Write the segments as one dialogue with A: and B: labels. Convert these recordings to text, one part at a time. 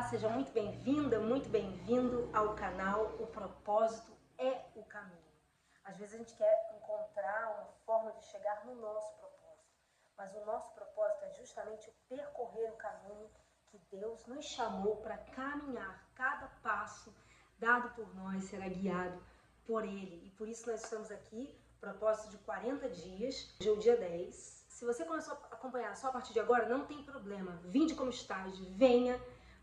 A: seja muito bem-vinda, muito bem-vindo ao canal O Propósito é o Caminho. Às vezes a gente quer encontrar uma forma de chegar no nosso propósito, mas o nosso propósito é justamente percorrer o caminho que Deus nos chamou para caminhar. Cada passo dado por nós será guiado por Ele. E por isso nós estamos aqui, propósito de 40 dias, hoje é o dia 10. Se você começou a acompanhar só a partir de agora, não tem problema. Vinde como estágio, venha,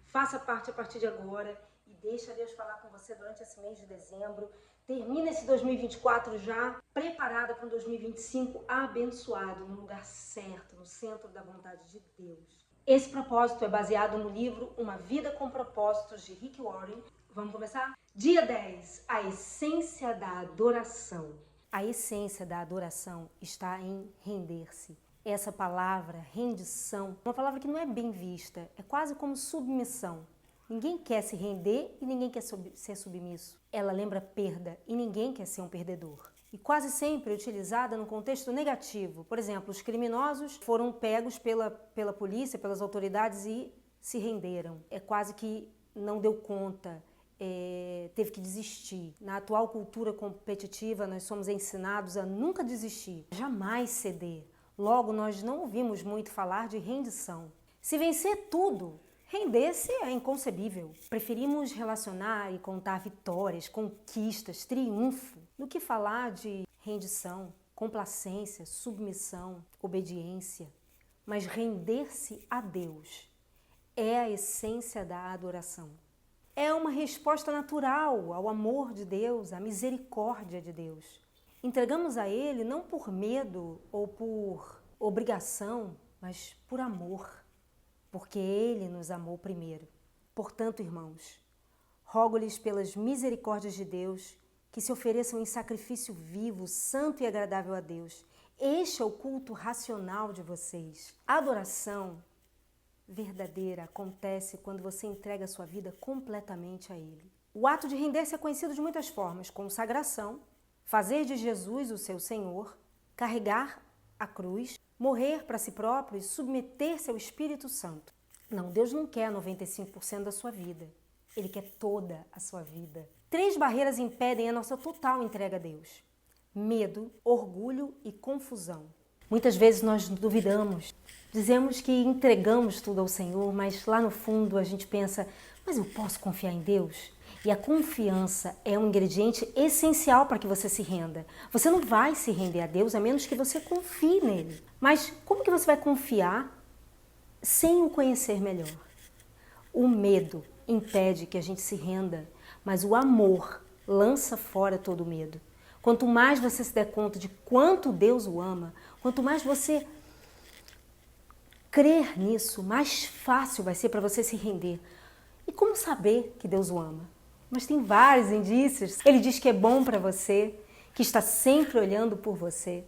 A: faça parte a partir de agora e deixa Deus falar com você durante esse mês de dezembro. Termina esse 2024 já preparada para um 2025 abençoado, no lugar certo, no centro da vontade de Deus. Esse propósito é baseado no livro Uma Vida com Propósitos, de Rick Warren. Vamos começar? Dia 10, a essência da adoração. A essência da adoração está em render-se. Essa palavra, rendição, uma palavra que não é bem vista, é quase como submissão. Ninguém quer se render e ninguém quer ser submisso. Ela lembra perda e ninguém quer ser um perdedor. E quase sempre é utilizada no contexto negativo. Por exemplo, os criminosos foram pegos pela polícia, pelas autoridades e se renderam. É quase que não deu conta. Teve que desistir. Na atual cultura competitiva, nós somos ensinados a nunca desistir, jamais ceder. Logo, nós não ouvimos muito falar de rendição. Se vencer tudo, render-se é inconcebível. Preferimos relacionar e contar vitórias, conquistas, triunfo, do que falar de rendição, complacência, submissão, obediência. Mas render-se a Deus é a essência da adoração. É uma resposta natural ao amor de Deus, à misericórdia de Deus. Entregamos a Ele não por medo ou por obrigação, mas por amor, porque Ele nos amou primeiro. Portanto, irmãos, rogo-lhes pelas misericórdias de Deus que se ofereçam em sacrifício vivo, santo e agradável a Deus. Este é o culto racional de vocês. A adoração verdadeira acontece quando você entrega a sua vida completamente a Ele. O ato de render-se é conhecido de muitas formas: consagração, fazer de Jesus o seu Senhor, carregar a cruz, morrer para si próprio e submeter-se ao Espírito Santo. Não, Deus não quer 95% da sua vida. Ele quer toda a sua vida. 3 barreiras impedem a nossa total entrega a Deus: medo, orgulho e confusão. Muitas vezes nós duvidamos, dizemos que entregamos tudo ao Senhor, mas lá no fundo a gente pensa: mas eu posso confiar em Deus? E a confiança é um ingrediente essencial para que você se renda. Você não vai se render a Deus a menos que você confie nele. Mas como que você vai confiar sem o conhecer melhor? O medo impede que a gente se renda, mas o amor lança fora todo o medo. Quanto mais você se der conta de quanto Deus o ama, quanto mais você crer nisso, mais fácil vai ser para você se render. E como saber que Deus o ama? Mas tem vários indícios. Ele diz que é bom para você, que está sempre olhando por você,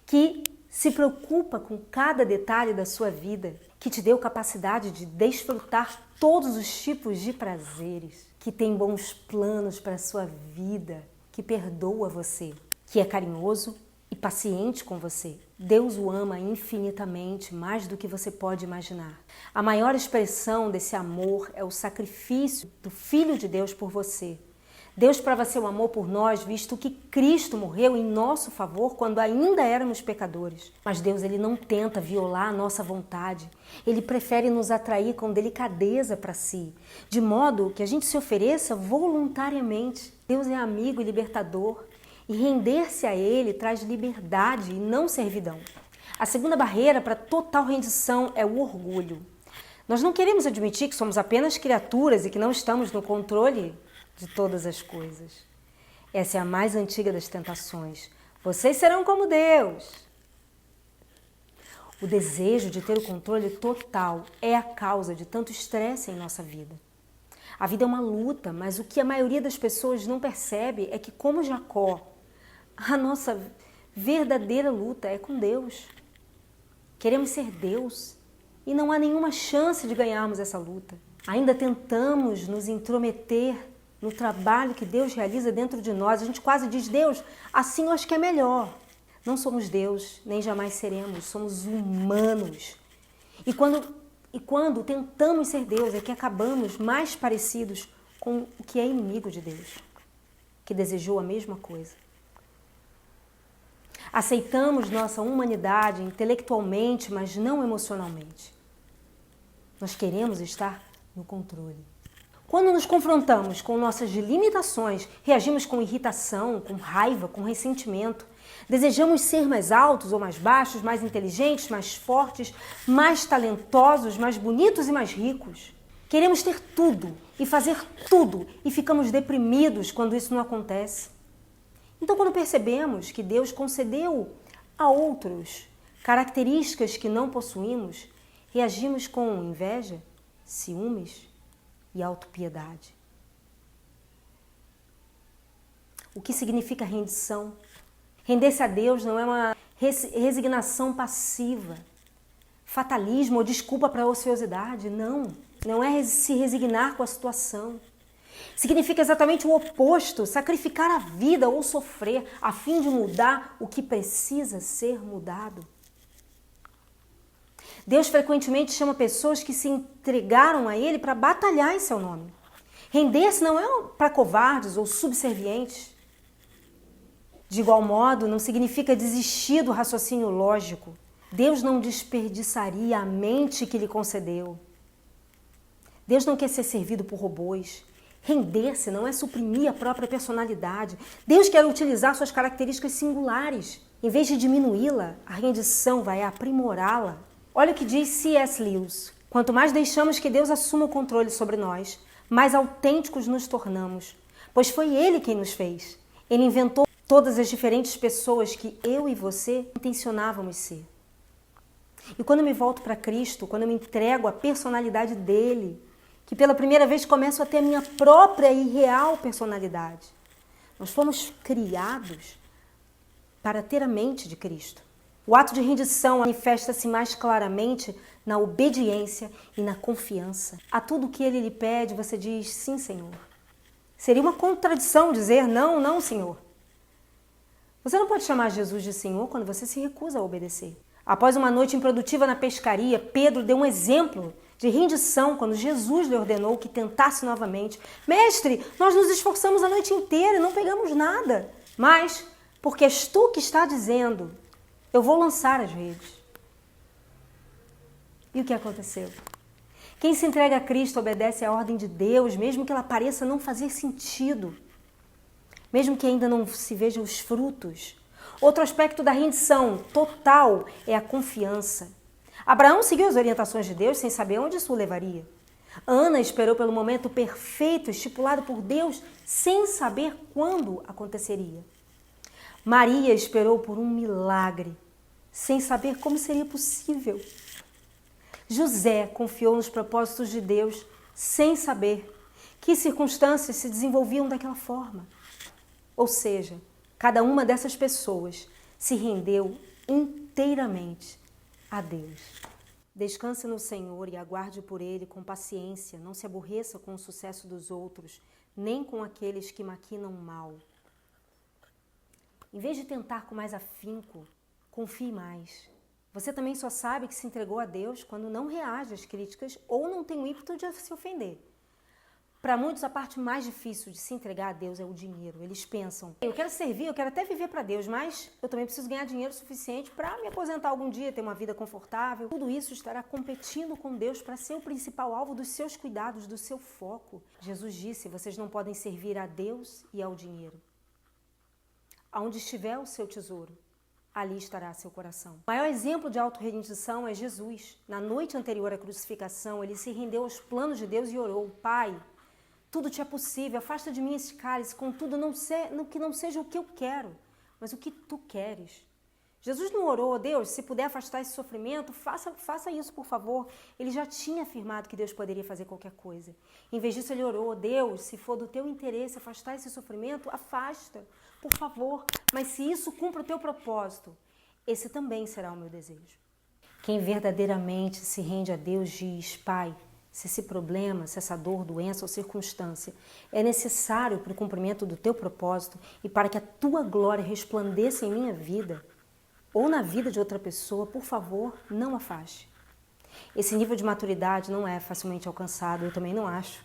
A: que se preocupa com cada detalhe da sua vida, que te deu capacidade de desfrutar todos os tipos de prazeres, que tem bons planos para a sua vida, que perdoa você, que é carinhoso e paciente com você. Deus o ama infinitamente, mais do que você pode imaginar. A maior expressão desse amor é o sacrifício do Filho de Deus por você. Deus prova seu amor por nós, visto que Cristo morreu em nosso favor quando ainda éramos pecadores. Mas Deus, Ele não tenta violar a nossa vontade. Ele prefere nos atrair com delicadeza para si, de modo que a gente se ofereça voluntariamente. Deus é amigo e libertador. E render-se a Ele traz liberdade e não servidão. A segunda barreira para total rendição é o orgulho. Nós não queremos admitir que somos apenas criaturas e que não estamos no controle de todas as coisas. Essa é a mais antiga das tentações. Vocês serão como Deus. O desejo de ter o controle total é a causa de tanto estresse em nossa vida. A vida é uma luta, mas o que a maioria das pessoas não percebe é que, como Jacó, a nossa verdadeira luta é com Deus. Queremos ser Deus e não há nenhuma chance de ganharmos essa luta. Ainda tentamos nos intrometer no trabalho que Deus realiza dentro de nós. A gente quase diz: Deus, assim eu acho que é melhor. Não somos Deus, nem jamais seremos. Somos humanos. E quando E quando tentamos ser Deus, é que acabamos mais parecidos com o que é inimigo de Deus, que desejou a mesma coisa. Aceitamos nossa humanidade intelectualmente, mas não emocionalmente. Nós queremos estar no controle. Quando nos confrontamos com nossas limitações, reagimos com irritação, com raiva, com ressentimento. Desejamos ser mais altos ou mais baixos, mais inteligentes, mais fortes, mais talentosos, mais bonitos e mais ricos. Queremos ter tudo e fazer tudo e ficamos deprimidos quando isso não acontece. Então, quando percebemos que Deus concedeu a outros características que não possuímos, reagimos com inveja, ciúmes e autopiedade. O que significa rendição? Render-se a Deus não é uma resignação passiva, fatalismo ou desculpa para a ociosidade, não. Não é se resignar com a situação. Significa exatamente o oposto, sacrificar a vida ou sofrer a fim de mudar o que precisa ser mudado. Deus frequentemente chama pessoas que se entregaram a Ele para batalhar em seu nome. Render-se não é para covardes ou subservientes. De igual modo, não significa desistir do raciocínio lógico. Deus não desperdiçaria a mente que lhe concedeu. Deus não quer ser servido por robôs. Render-se não é suprimir a própria personalidade. Deus quer utilizar suas características singulares. Em vez de diminuí-la, a rendição vai aprimorá-la. Olha o que diz C.S. Lewis. Quanto mais deixamos que Deus assuma o controle sobre nós, mais autênticos nos tornamos. Pois foi Ele quem nos fez. Ele inventou todas as diferentes pessoas que eu e você intencionávamos ser. E quando eu me volto para Cristo, quando eu me entrego à personalidade dele, que pela primeira vez começo a ter a minha própria e real personalidade. Nós fomos criados para ter a mente de Cristo. O ato de rendição manifesta-se mais claramente na obediência e na confiança. A tudo que ele lhe pede, você diz, sim, Senhor. Seria uma contradição dizer, não, não, Senhor. Você não pode chamar Jesus de Senhor quando você se recusa a obedecer. Após uma noite improdutiva na pescaria, Pedro deu um exemplo de rendição quando Jesus lhe ordenou que tentasse novamente. Mestre, nós nos esforçamos a noite inteira e não pegamos nada. Mas, porque és tu que está dizendo, eu vou lançar as redes. E o que aconteceu? Quem se entrega a Cristo obedece à ordem de Deus, mesmo que ela pareça não fazer sentido. Mesmo que ainda não se vejam os frutos. Outro aspecto da rendição total é a confiança. Abraão seguiu as orientações de Deus sem saber onde isso o levaria. Ana esperou pelo momento perfeito estipulado por Deus sem saber quando aconteceria. Maria esperou por um milagre sem saber como seria possível. José confiou nos propósitos de Deus sem saber que circunstâncias se desenvolviam daquela forma. Ou seja, cada uma dessas pessoas se rendeu inteiramente a Deus. Descanse no Senhor e aguarde por Ele com paciência. Não se aborreça com o sucesso dos outros, nem com aqueles que maquinam mal. Em vez de tentar com mais afinco, confie mais. Você também só sabe que se entregou a Deus quando não reage às críticas ou não tem o ímpeto de se ofender. Para muitos, a parte mais difícil de se entregar a Deus é o dinheiro. Eles pensam, eu quero servir, eu quero até viver para Deus, mas eu também preciso ganhar dinheiro suficiente para me aposentar algum dia, ter uma vida confortável. Tudo isso estará competindo com Deus para ser o principal alvo dos seus cuidados, do seu foco. Jesus disse, vocês não podem servir a Deus e ao dinheiro. Aonde estiver o seu tesouro, ali estará seu coração. O maior exemplo de autorrendição é Jesus. Na noite anterior à crucificação, ele se rendeu aos planos de Deus e orou, Pai, tudo te é possível, afasta de mim esse cálice, contudo, que não seja o que eu quero, mas o que tu queres. Jesus não orou, Deus, se puder afastar esse sofrimento, faça isso, por favor. Ele já tinha afirmado que Deus poderia fazer qualquer coisa. Em vez disso, ele orou, Deus, se for do teu interesse afastar esse sofrimento, afasta, por favor. Mas se isso cumpre o teu propósito, esse também será o meu desejo. Quem verdadeiramente se rende a Deus diz, Pai, se esse problema, se essa dor, doença ou circunstância é necessário para o cumprimento do teu propósito e para que a tua glória resplandeça em minha vida ou na vida de outra pessoa, por favor, não afaste. Esse nível de maturidade não é facilmente alcançado, eu também não acho.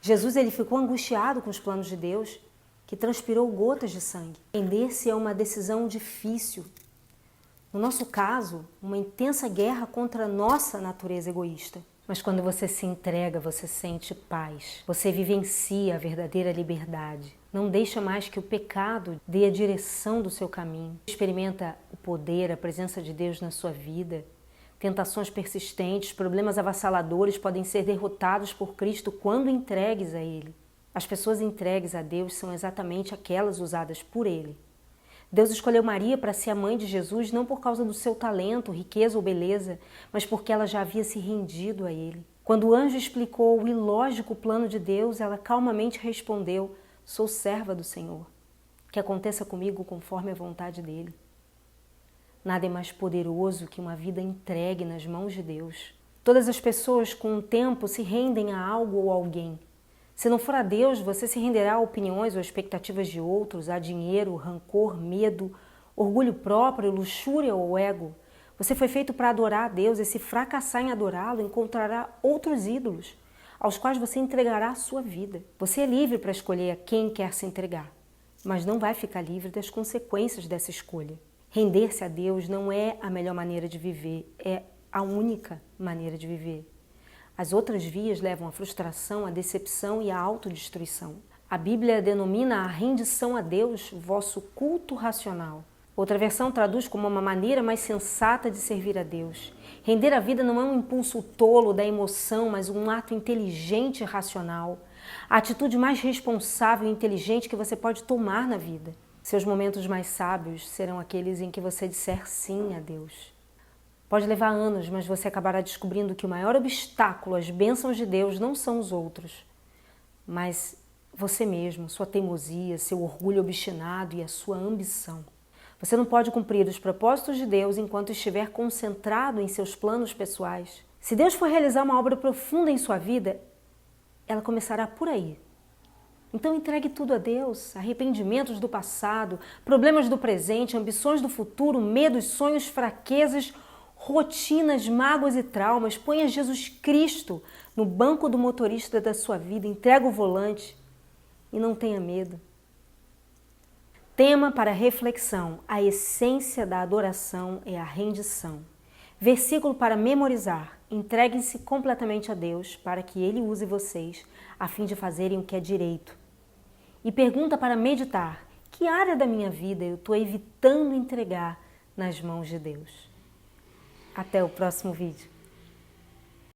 A: Jesus ele ficou angustiado com os planos de Deus, que transpirou gotas de sangue. Render-se é uma decisão difícil. No nosso caso, uma intensa guerra contra a nossa natureza egoísta. Mas quando você se entrega, você sente paz. Você vivencia a verdadeira liberdade. Não deixa mais que o pecado dê a direção do seu caminho. Experimenta o poder, a presença de Deus na sua vida. Tentações persistentes, problemas avassaladores podem ser derrotados por Cristo quando entregues a Ele. As pessoas entregues a Deus são exatamente aquelas usadas por Ele. Deus escolheu Maria para ser a mãe de Jesus não por causa do seu talento, riqueza ou beleza, mas porque ela já havia se rendido a Ele. Quando o anjo explicou o ilógico plano de Deus, ela calmamente respondeu: sou serva do Senhor. Que aconteça comigo conforme a vontade dEle. Nada é mais poderoso que uma vida entregue nas mãos de Deus. Todas as pessoas com o tempo se rendem a algo ou alguém. Se não for a Deus, você se renderá a opiniões ou expectativas de outros, a dinheiro, rancor, medo, orgulho próprio, luxúria ou ego. Você foi feito para adorar a Deus e se fracassar em adorá-lo, encontrará outros ídolos, aos quais você entregará a sua vida. Você é livre para escolher a quem quer se entregar, mas não vai ficar livre das consequências dessa escolha. Render-se a Deus não é a melhor maneira de viver, é a única maneira de viver. As outras vias levam à frustração, à decepção e à autodestruição. A Bíblia denomina a rendição a Deus vosso culto racional. Outra versão traduz como uma maneira mais sensata de servir a Deus. Render a vida não é um impulso tolo da emoção, mas um ato inteligente e racional. A atitude mais responsável e inteligente que você pode tomar na vida. Seus momentos mais sábios serão aqueles em que você disser sim a Deus. Pode levar anos, mas você acabará descobrindo que o maior obstáculo às bênçãos de Deus não são os outros, mas você mesmo, sua teimosia, seu orgulho obstinado e a sua ambição. Você não pode cumprir os propósitos de Deus enquanto estiver concentrado em seus planos pessoais. Se Deus for realizar uma obra profunda em sua vida, ela começará por aí. Então entregue tudo a Deus, arrependimentos do passado, problemas do presente, ambições do futuro, medos, sonhos, fraquezas, rotinas, mágoas e traumas. Ponha Jesus Cristo no banco do motorista da sua vida, entrega o volante e não tenha medo. Tema para reflexão: a essência da adoração é a rendição. Versículo para memorizar: entreguem-se completamente a Deus para que Ele use vocês a fim de fazerem o que é direito. E pergunta para meditar: que área da minha vida eu estou evitando entregar nas mãos de Deus? Até o próximo vídeo.